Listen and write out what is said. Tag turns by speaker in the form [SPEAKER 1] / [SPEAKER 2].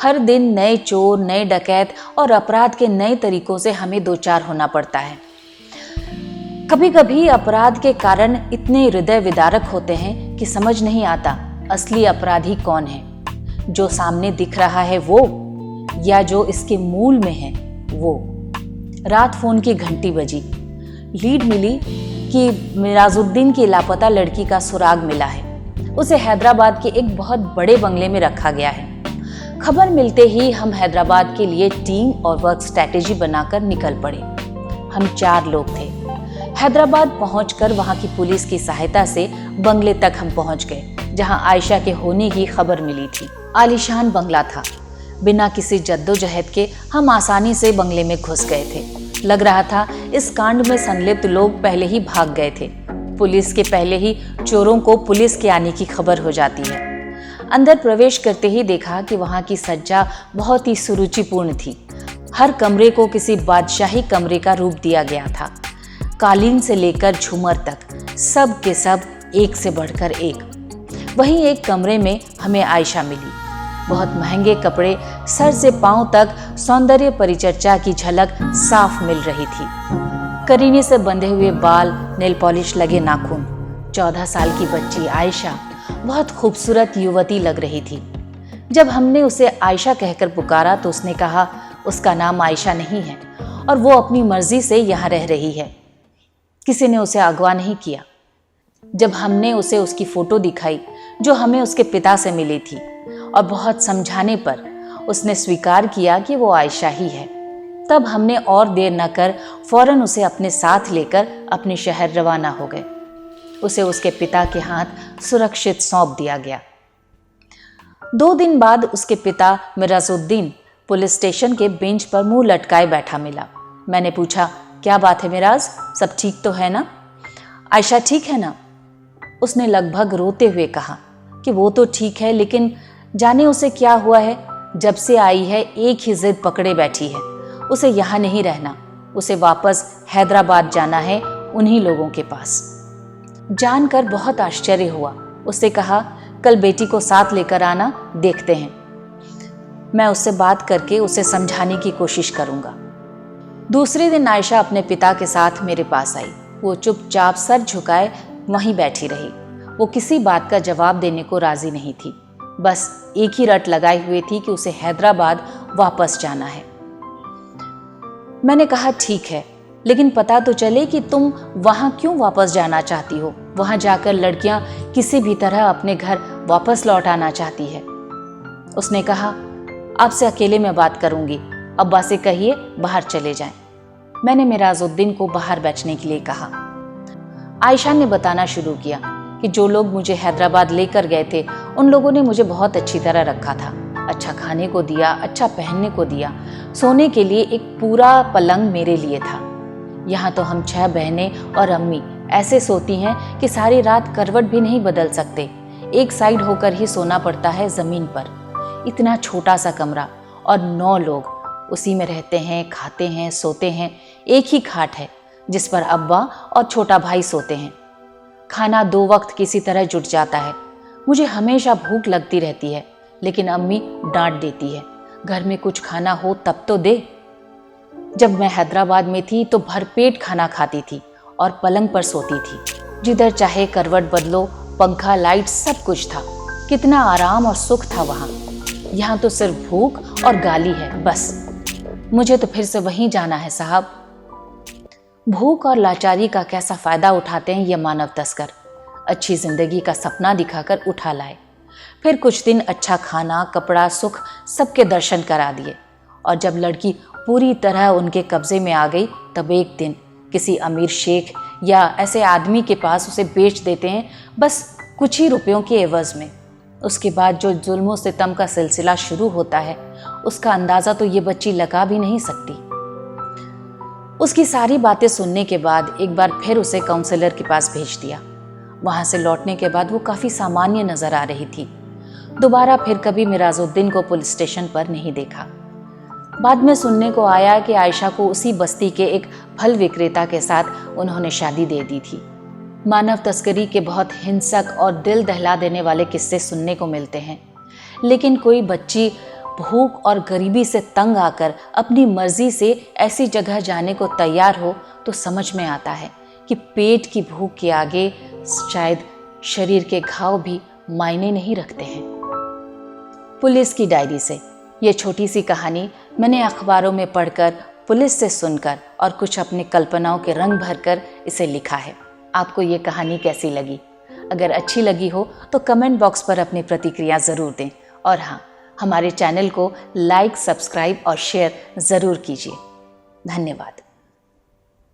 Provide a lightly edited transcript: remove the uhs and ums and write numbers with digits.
[SPEAKER 1] हर दिन नए चोर, नए डकैत और अपराध के नए तरीकों से हमें दो चार होना पड़ता है। कभी कभी अपराध के कारण इतने हृदय विदारक होते हैं कि समझ नहीं आता असली अपराधी कौन है, जो सामने दिख रहा है वो, या जो इसके मूल में है वो। रात फोन की घंटी बजी। लीड मिली कि मिराजुद्दीन की लापता लड़की का सुराग मिला है। उसे हैदराबाद के एक बहुत बड़े बंगले में रखा गया है। खबर मिलते ही हम हैदराबाद के लिए टीम और वर्क स्ट्रैटेजी बनाकर निकल पड़े। हम 4 लोग थे। हैदराबाद पहुंचकर वहां की पुलिस की सहायता से बंगले तक हम पहुंच गए, जहां आयशा के होने की खबर मिली थी। आलीशान बंगला था। बिना किसी जद्दोजहद के हम आसानी से बंगले में घुस गए थे। लग रहा था इस कांड में संलिप्त लोग पहले ही भाग गए थे। पुलिस के पहले ही चोरों को पुलिस के आने की खबर हो जाती है। अंदर प्रवेश करते ही देखा कि वहां की सज्जा बहुत ही सुरुचिपूर्ण थी। हर कमरे को किसी बादशाही कमरे का रूप दिया गया था। कालीन से लेकर झूमर तक सब के सब एक से बढ़कर एक। वहीं एक कमरे में हमें आयशा मिली। बहुत महंगे कपड़े, सर से पांव तक सौंदर्य परिचर्चा की झलक साफ मिल रही थी। करीने से बंधे हुए बाल, नेल पॉलिश लगे नाखून। 14 साल की बच्ची आयशा बहुत खूबसूरत युवती लग रही थी। जब हमने उसे आयशा कहकर पुकारा तो उसने कहा उसका नाम आयशा नहीं है और वो अपनी मर्जी से यहाँ रह रही है। किसी ने उसे अगवा नहीं किया। जब हमने उसे उसकी फोटो दिखाई जो हमें उसके पिता से मिली थी, और बहुत समझाने पर उसने स्वीकार किया कि वो आयशा ही है, तब हमने और देर न कर फौरन उसे अपने साथ लेकर अपने शहर रवाना हो गए। उसे उसके पिता के हाथ सुरक्षित सौंप दिया गया। 2 दिन बाद उसके पिता मिराजुद्दीन पुलिस स्टेशन के बेंच पर मुंह लटकाए बैठा मिला। मैंने पूछा, क्या बात है मिराज, सब ठीक तो है ना? आयशा ठीक है ना? उसने लगभग रोते हुए कहा कि वो तो ठीक है, लेकिन जाने उसे क्या हुआ है। जब से आई है एक ही जिद पकड़े बैठी है, उसे यहाँ नहीं रहना, उसे वापस हैदराबाद जाना है, उन्हीं लोगों के पास। जानकर बहुत आश्चर्य हुआ। उससे कहा, कल बेटी को साथ लेकर आना, देखते हैं। मैं उससे बात करके उसे समझाने की कोशिश करूंगा। दूसरे दिन आयशा अपने पिता के साथ मेरे पास आई। वो चुपचाप सर झुकाए वहीं बैठी रही। वो किसी बात का जवाब देने को राजी नहीं थी, बस एक ही रट लगाई हुई थी कि उसे हैदराबाद वापस जाना है। मैंने कहा, ठीक है, लेकिन पता तो चले कि तुम वहां क्यों वापस जाना चाहती हो। वहां जाकर लड़कियां किसी भी तरह अपने घर वापस लौट आना चाहती है। उसने कहा, आपसे अकेले में बात करूंगी, अब्बा से कहिए बाहर चले जाएं। मैंने मिराजुद्दीन को बाहर बैठने के लिए कहा। आयशा ने बताना शुरू किया कि जो लोग मुझे हैदराबाद लेकर गए थे, उन लोगों ने मुझे बहुत अच्छी तरह रखा था। अच्छा खाने को दिया, अच्छा पहनने को दिया, सोने के लिए एक पूरा पलंग मेरे लिए था। यहाँ तो हम 6 बहनें और अम्मी ऐसे सोती हैं कि सारी रात करवट भी नहीं बदल सकते। एक साइड होकर ही सोना पड़ता है ज़मीन पर। इतना छोटा सा कमरा और 9 लोग उसी में रहते हैं, खाते हैं, सोते हैं। एक ही खाट है जिस पर अब्बा और छोटा भाई सोते हैं। खाना 2 वक्त किसी तरह जुट जाता है। मुझे हमेशा भूख लगती रहती है, लेकिन अम्मी डांट देती है, घर में कुछ खाना हो तब तो दे। जब मैं हैदराबाद में थी तो भरपेट खाना खाती थी और पलंग पर सोती थी। जिधर चाहे करवट बदलो, पंखा, लाइट, सब कुछ था। कितना आराम और सुख था वहाँ। यहाँ तो सिर्फ भूख और गाली है बस। मुझे तो फिर से वहीं जाना है साहब। भूख और लाचारी का कैसा फायदा उठाते हैं ये मानव तस्कर। अच्छी जिंदगी का सपना दिखाकर उठा लाए, फिर कुछ दिन अच्छा खाना, कपड़ा, सुख, सबके दर्शन करा दिए, और जब लड़की पूरी तरह उनके कब्जे में आ गई तब एक दिन किसी अमीर शेख या ऐसे आदमी के पास उसे बेच देते हैं, बस कुछ ही रुपयों के एवज में। उसके बाद जो जुल्म सितम का सिलसिला शुरू होता है, उसका अंदाज़ा तो ये बच्ची लगा भी नहीं सकती। उसकी सारी बातें सुनने के बाद एक बार फिर उसे काउंसलर के पास भेज दिया। वहाँ से लौटने के बाद वो काफ़ी सामान्य नज़र आ रही थी। दोबारा फिर कभी मिराजुद्दीन को पुलिस स्टेशन पर नहीं देखा। बाद में सुनने को आया कि आयशा को उसी बस्ती के एक फल विक्रेता के साथ उन्होंने शादी दे दी थी। मानव तस्करी के बहुत हिंसक और दिल दहला देने वाले किस्से सुनने को मिलते हैं, लेकिन कोई बच्ची भूख और गरीबी से तंग आकर अपनी मर्जी से ऐसी जगह जाने को तैयार हो तो समझ में आता है कि पेट की भूख के आगे शायद शरीर के घाव भी मायने नहीं रखते हैं। पुलिस की डायरी से ये छोटी सी कहानी मैंने अखबारों में पढ़कर, पुलिस से सुनकर और कुछ अपनी कल्पनाओं के रंग भरकर इसे लिखा है। आपको ये कहानी कैसी लगी? अगर अच्छी लगी हो तो कमेंट बॉक्स पर अपनी प्रतिक्रिया ज़रूर दें और हाँ, हमारे चैनल को लाइक, सब्सक्राइब और शेयर ज़रूर कीजिए। धन्यवाद।